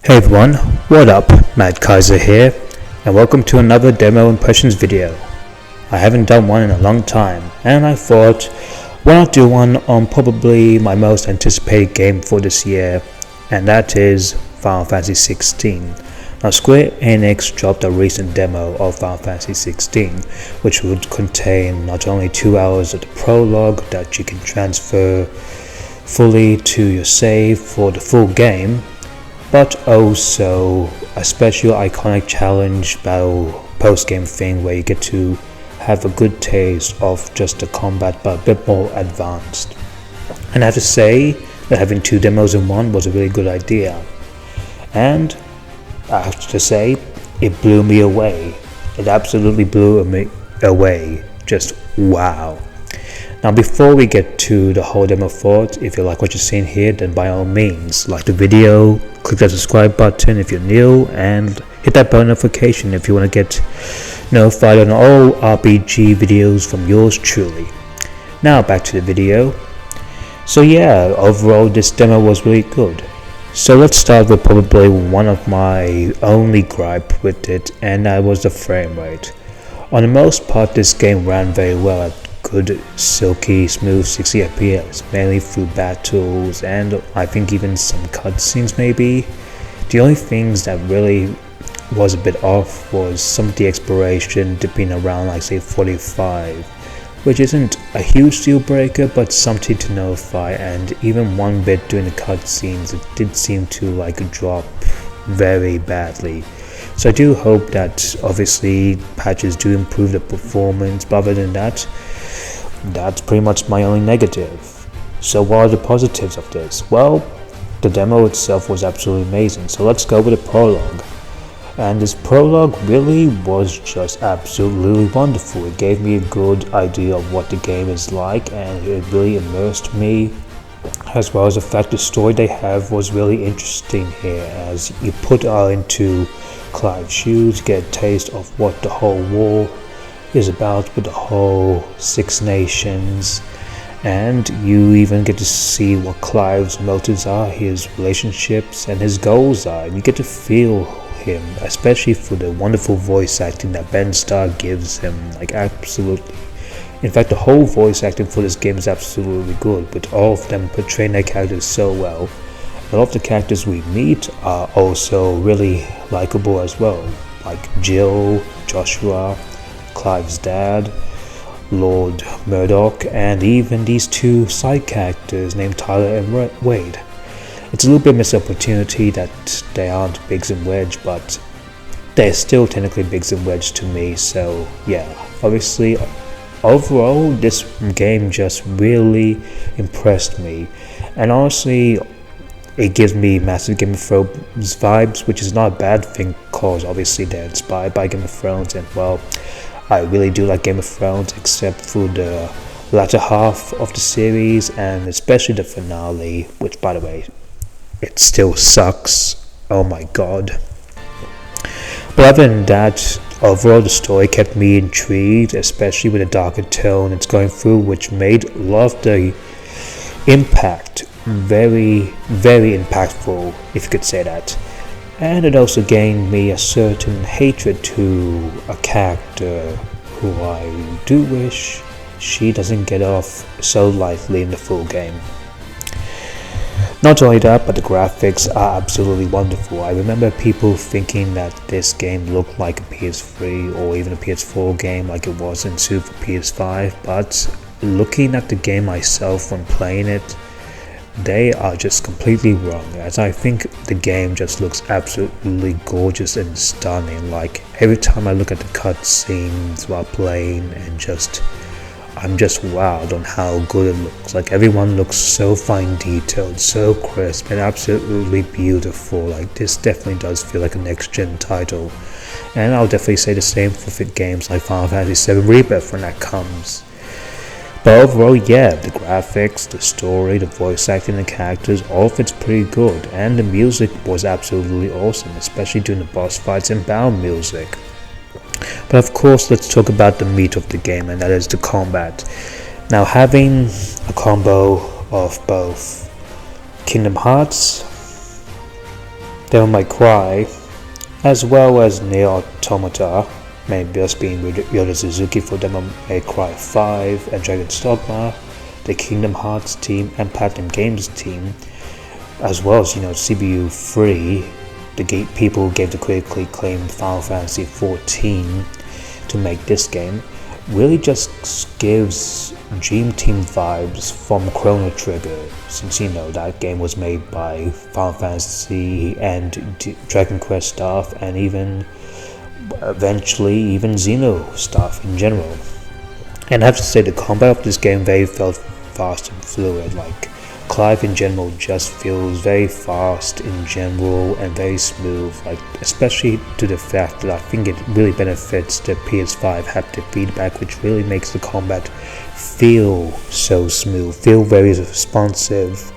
Hey everyone, what up? Kaiser here, and welcome to another demo impressions video. I haven't done one in a long time, and I thought, why not do one on probably my most anticipated game for this year, and that is Final Fantasy XVI. Now Square Enix dropped a recent demo of Final Fantasy XVI, which would contain not only 2 hours of the prologue that you can transfer fully to your save for the full game, but also a special iconic challenge battle post-game thing where you get to have a good taste of just the combat but a bit more advanced. And I have to say that having two demos in one was a really good idea. And I have to say, it blew me away. It absolutely blew me away. Just wow. Now before we get to the whole demo thought, if you like what you're seeing here, then by all means, like the video, click that subscribe button if you're new, and hit that bell notification if you want to get notified on all RPG videos from yours truly. Now back to the video. So yeah, overall this demo was really good. So let's start with probably one of my only gripe with it, and that was the frame rate. On the most part, this game ran very well at good, silky, smooth 60 FPS, mainly through battles and I think even some cutscenes maybe. The only things that really was a bit off was some of the exploration dipping around like say 45, which isn't a huge deal breaker but something to notify, and even one bit during the cutscenes it did seem to like drop very badly. So I do hope that obviously patches do improve the performance, but other than that, that's pretty much my only negative. So what are the positives of this? Well, the demo itself was absolutely amazing, so let's go with the prologue. And this prologue really was just absolutely wonderful. It gave me a good idea of what the game is like, and it really immersed me, as well as the fact the story they have was really interesting here, as you put into Clive's shoes, get a taste of what the whole war is about with the whole Six Nations, and you even get to see what Clive's motives are, his relationships and his goals are, and you get to feel him, especially for the wonderful voice acting that Ben Starr gives him. Like absolutely, in fact the whole voice acting for this game is absolutely good, with all of them portraying their characters so well. A lot of the characters we meet are also really likable as well, like Jill, Joshua, Clive's dad, Lord Murdoch, and even these two side characters named Tyler and Wade. It's a little bit missed opportunity that they aren't Biggs and Wedge, but they're still technically Biggs and Wedge to me, so yeah. Obviously, overall, this game just really impressed me, and honestly, it gives me massive Game of Thrones vibes, which is not a bad thing because obviously they're inspired by Game of Thrones, and well, I really do like Game of Thrones except for the latter half of the series, and especially the finale, which by the way, it still sucks. Oh my god. But other than that, overall the story kept me intrigued, especially with the darker tone it's going through, which made a lot of the impact very, very impactful, if you could say that. And it also gained me a certain hatred to a character who I do wish she doesn't get off so lightly in the full game. Not only that, but the graphics are absolutely wonderful. I remember people thinking that this game looked like a PS3 or even a PS4 game like it was in suit for PS5, but looking at the game myself when playing it, they are just completely wrong, as I think the game just looks absolutely gorgeous and stunning. Like every time I look at the cutscenes while playing, and I'm just wowed on how good it looks. Like everyone looks so fine detailed, so crisp, and absolutely beautiful. Like this definitely does feel like a next gen title, and I'll definitely say the same for games like Final Fantasy VII Rebirth when that comes. But overall, yeah, the graphics, the story, the voice acting, the characters, all of it's pretty good, and the music was absolutely awesome, especially during the boss fights and battle music. But of course, let's talk about the meat of the game, and that is the combat. Now, having a combo of both Kingdom Hearts, Devil May Cry, as well as Nier Automata, main boss being Yoda Suzuki for Devil May Cry 5 and Dragon's Dogma, the Kingdom Hearts team and Platinum Games team, as well as CBU 3, the people who gave the critically acclaimed Final Fantasy 14 to make this game, really just gives Dream Team vibes from Chrono Trigger, since that game was made by Final Fantasy and Dragon Quest stuff, and even eventually even Xeno stuff in general. And I have to say, the combat of this game felt fast and fluid. Like Clive in general just feels very fast in general and very smooth, like especially to the fact that I think it really benefits the PS5 haptic feedback, which really makes the combat feel so smooth, feel very responsive.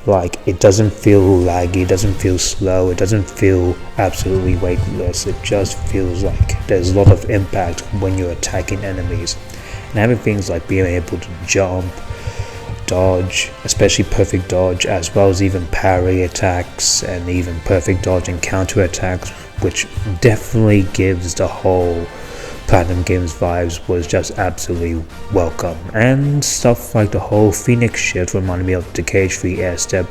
Like it doesn't feel laggy, it doesn't feel slow, it doesn't feel absolutely weightless. It just feels like there's a lot of impact when you're attacking enemies. And having things like being able to jump, dodge, especially perfect dodge, as well as even parry attacks and even perfect dodge and counter attacks, which definitely gives the whole Platinum Games vibes, was just absolutely welcome. And stuff like the whole Phoenix shift reminded me of the KH3 Air Step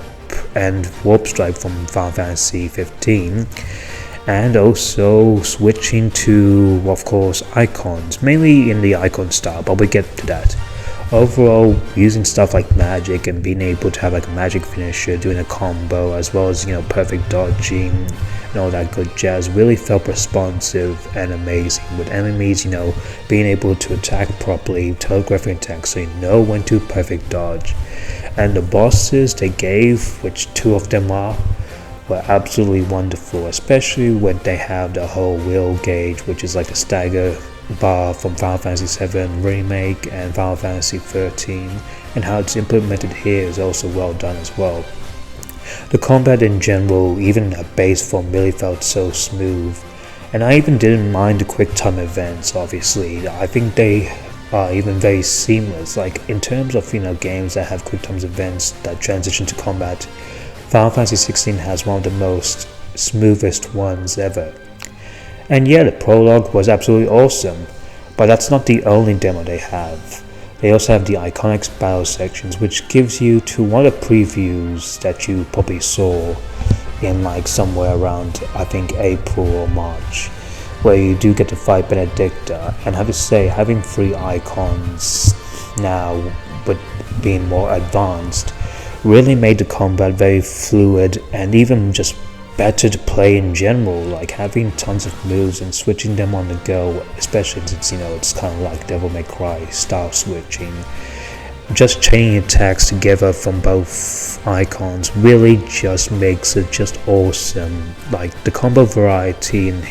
and Warp Strike from Final Fantasy 15, and also switching to, of course, icons, mainly in the icon style, but we'll get to that. Overall, using stuff like magic and being able to have like a magic finisher, doing a combo, as well as perfect dodging and all that good jazz, really felt responsive and amazing, with enemies being able to attack properly, telegraphing attacks, so you know when to perfect dodge. And the bosses they gave, which two of them were absolutely wonderful, especially when they have the whole will gauge, which is like a stagger bar from Final Fantasy VII Remake and Final Fantasy 13, and how it's implemented here is also well done as well. The combat in general, even at base form, really felt so smooth, and I even didn't mind the quick time events. Obviously, I think they are even very seamless. Like in terms of games that have quick time events that transition to combat, Final Fantasy XVI has one of the most smoothest ones ever. And yeah, the prologue was absolutely awesome, but that's not the only demo they have. They also have the iconic battle sections, which gives you to one of the previews that you probably saw in like somewhere around, I think, April or March, where you do get to fight Benedicta. And I have to say, having 3 icons now, but being more advanced, really made the combat very fluid and even just better to play in general. Like having tons of moves and switching them on the go, especially since it's kind of like Devil May Cry style switching, just chaining attacks together from both icons really just makes it just awesome. Like the combo variety in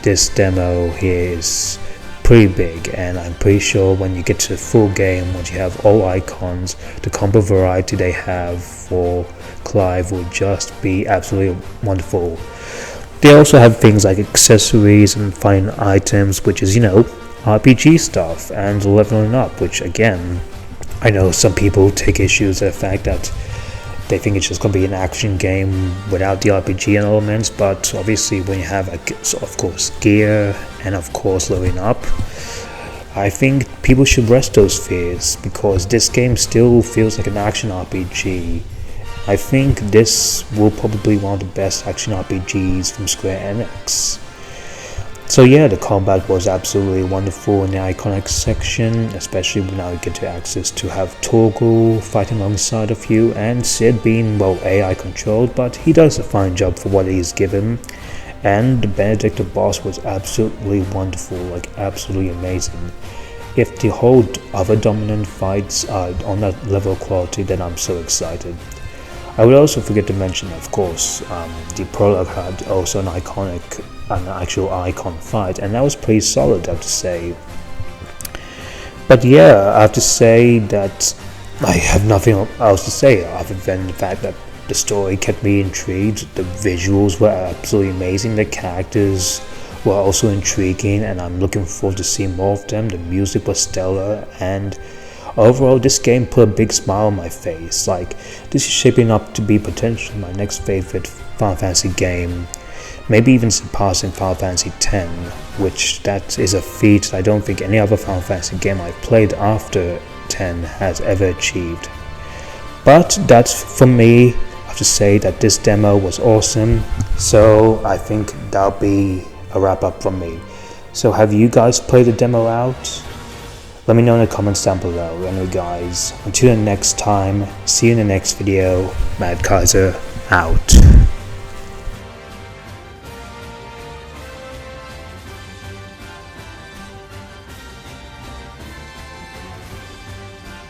this demo here is pretty big, and I'm pretty sure when you get to the full game, once you have all icons, the combo variety they have for Clive will just be absolutely wonderful. They also have things like accessories and finding items, which is RPG stuff, and leveling up, which again, I know some people take issues with the fact that they think it's just going to be an action game without the RPG elements, but obviously when you have of course gear and of course leveling up, I think people should rest those fears, because this game still feels like an action RPG. I think this will probably be one of the best action RPGs from Square Enix. So yeah, the combat was absolutely wonderful in the iconic section, especially when now you get to access to have Torgal fighting alongside of you, and Sid being, well, AI controlled, but he does a fine job for what he's given. And the Benedicta boss was absolutely wonderful, like absolutely amazing. If the whole other dominant fights are on that level of quality, then I'm so excited. I would also forget to mention, of course, the prologue had also an actual icon fight, and that was pretty solid, I have to say. But yeah, I have to say that I have nothing else to say other than the fact that the story kept me intrigued, the visuals were absolutely amazing, the characters were also intriguing, and I'm looking forward to seeing more of them. The music was stellar, and overall this game put a big smile on my face. Like, this is shaping up to be potentially my next favorite Final Fantasy game, maybe even surpassing Final Fantasy X, which that is a feat I don't think any other Final Fantasy game I've played after 10 has ever achieved. But that's, for me, I have to say that this demo was awesome, so I think that'll be a wrap up from me. So have you guys played the demo out? Let me know in the comments down below. Anyway guys, until the next time, see you in the next video. Mad Kaiser out.